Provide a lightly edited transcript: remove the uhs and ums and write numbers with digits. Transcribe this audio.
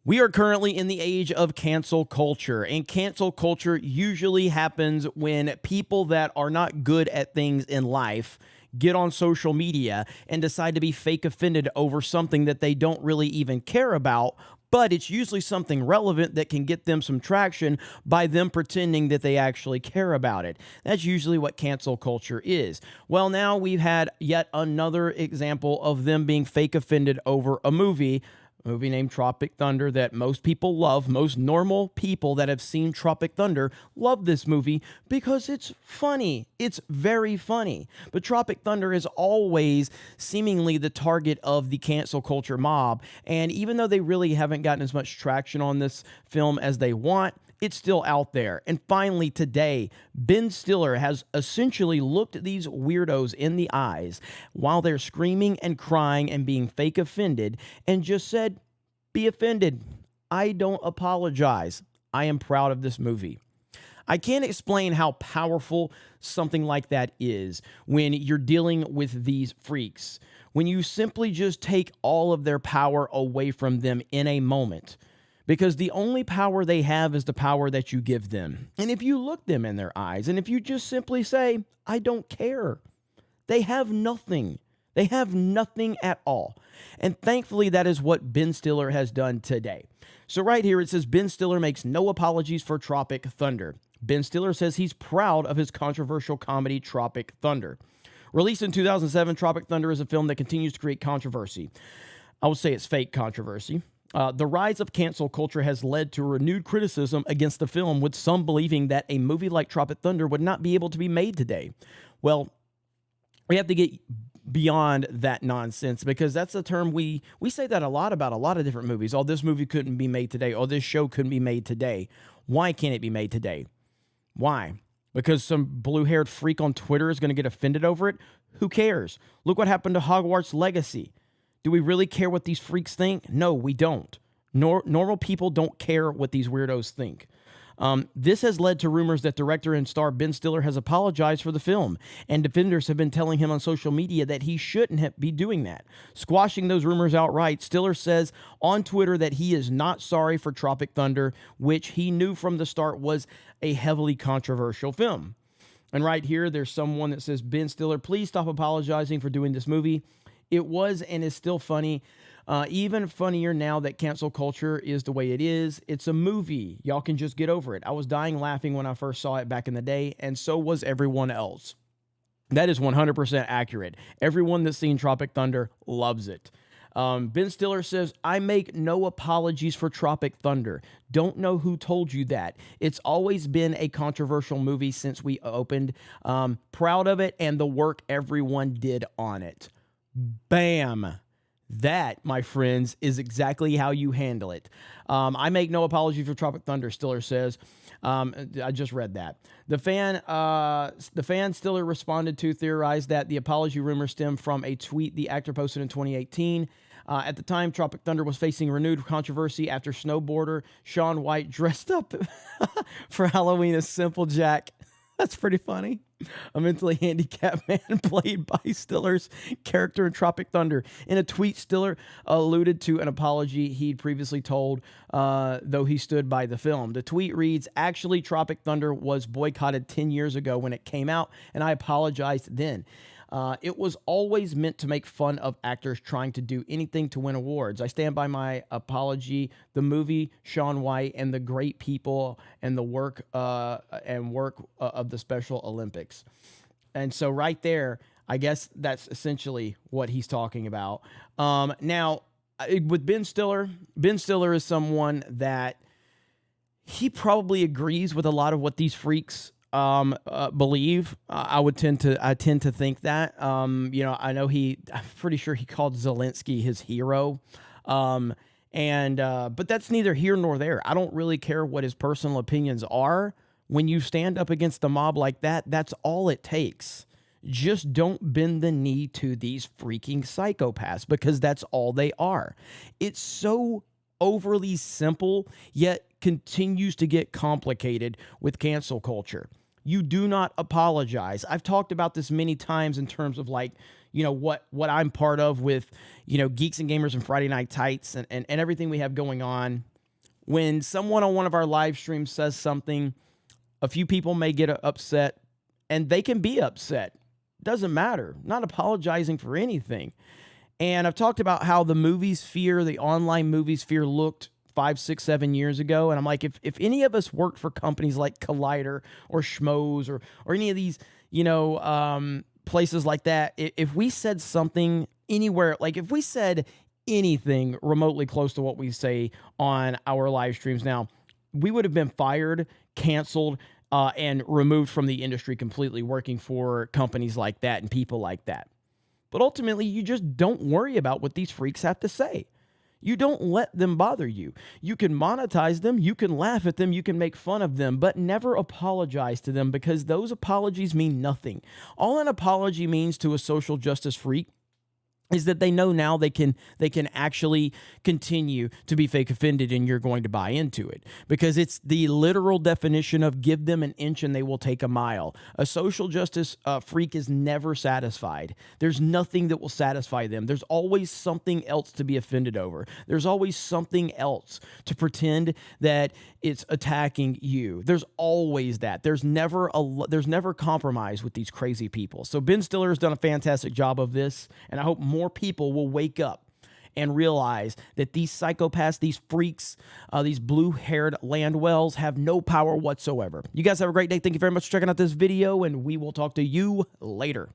We are currently in the age of cancel culture, and cancel culture usually happens when people that are not good at things in life get on social media and decide to be fake offended over something that they don't really even care about, but it's usually something relevant that can get them some traction by them pretending that they actually care about it. That's usually what cancel culture is. Well, now we've had yet another example of them being fake offended over a movie named Tropic Thunder that most people love. Most normal people that have seen Tropic Thunder love this movie because it's funny. It's very funny. But Tropic Thunder is always seemingly the target of the cancel culture mob. And even though they really haven't gotten as much traction on this film as they want, it's still out there. And finally today, Ben Stiller has essentially looked at these weirdos in the eyes while they're screaming and crying and being fake offended and just said, "Be offended. I don't apologize. I am proud of this movie." I can't explain how powerful something like that is when you're dealing with these freaks. When you simply just take all of their power away from them in a moment. Because the only power they have is the power that you give them. And if you look them in their eyes, and if you just simply say, "I don't care," they have nothing. They have nothing at all. And thankfully, that is what Ben Stiller has done today. So right here, it says, Ben Stiller makes no apologies for Tropic Thunder. Ben Stiller says he's proud of his controversial comedy, Tropic Thunder. Released in 2007, Tropic Thunder is a film that continues to create controversy. I would say it's fake controversy. The rise of cancel culture has led to renewed criticism against the film, with some believing that a movie like Tropic Thunder would not be able to be made today. Well, we have to get beyond that nonsense, because that's a term we say that a lot about a lot of different movies. Oh, this movie couldn't be made today. Oh, this show couldn't be made today. Why can't it be made today? Why? Because some blue-haired freak on Twitter is going to get offended over it? Who cares? Look what happened to Hogwarts Legacy. Do we really care what these freaks think? No, we don't. Normal people don't care what these weirdos think. This has led to rumors that director and star Ben Stiller has apologized for the film, and defenders have been telling him on social media that he shouldn't be doing that. Squashing those rumors outright, Stiller says on Twitter that he is not sorry for Tropic Thunder, which he knew from the start was a heavily controversial film. And right here, there's someone that says, "Ben Stiller, please stop apologizing for doing this movie. It was and is still funny. Even funnier now that cancel culture is the way it is. It's a movie. Y'all can just get over it. I was dying laughing when I first saw it back in the day, and so was everyone else." That is 100% accurate. Everyone that's seen Tropic Thunder loves it. Ben Stiller says, "I make no apologies for Tropic Thunder. Don't know who told you that. It's always been a controversial movie since we opened. Proud of it and the work everyone did on it." Bam. That, my friends, is exactly how you handle it. "I make no apology for Tropic Thunder," Stiller says. I just read that. The fan Stiller responded to theorized that the apology rumor stemmed from a tweet the actor posted in 2018. At the time, Tropic Thunder was facing renewed controversy after snowboarder Shaun White dressed up for Halloween as Simple Jack. That's pretty funny. A mentally handicapped man played by Stiller's character in Tropic Thunder. In a tweet, Stiller alluded to an apology he'd previously told, though he stood by the film. The tweet reads, "Actually, Tropic Thunder was boycotted 10 years ago when it came out, and I apologized then. It was always meant to make fun of actors trying to do anything to win awards. I stand by my apology. The movie, Shaun White, and the great people and the work of the Special Olympics." And so right there, I guess that's essentially what he's talking about. Now, with Ben Stiller is someone that he probably agrees with a lot of what these freaks believe. I tend to think that. I know I'm pretty sure he called Zelensky his hero. But that's neither here nor there. I don't really care what his personal opinions are. When you stand up against the mob like that, that's all it takes. Just don't bend the knee to these freaking psychopaths, because that's all they are. It's so overly simple, yet continues to get complicated with cancel culture. You do not apologize. I've talked about this many times in terms of what I'm part of with, Geeks and Gamers and Friday Night Tights and everything we have going on. When someone on one of our live streams says something, a few people may get upset, and they can be upset. Doesn't matter. Not apologizing for anything. And I've talked about how the movie sphere, the online movie sphere, looked 5, 6, 7 years ago. And I'm like, if any of us worked for companies like Collider or Schmoes or any of these, places like that, if we said something anywhere, like if we said anything remotely close to what we say on our live streams now, we would have been fired, canceled, and removed from the industry completely, working for companies like that and people like that. But ultimately, you just don't worry about what these freaks have to say. You don't let them bother you. You can monetize them, you can laugh at them, you can make fun of them, but never apologize to them, because those apologies mean nothing. All an apology means to a social justice freak is that they know now they can actually continue to be fake offended, and you're going to buy into it, because it's the literal definition of give them an inch and they will take a mile. A social justice freak is never satisfied. There's nothing that will satisfy them. There's always something else to be offended over. There's always something else to pretend that it's attacking you. There's always that. There's never compromise with these crazy people. So Ben Stiller has done a fantastic job of this, and I hope more people will wake up and realize that these psychopaths, these freaks, these blue-haired landwells have no power whatsoever. You guys have a great day. Thank you very much for checking out this video, and we will talk to you later.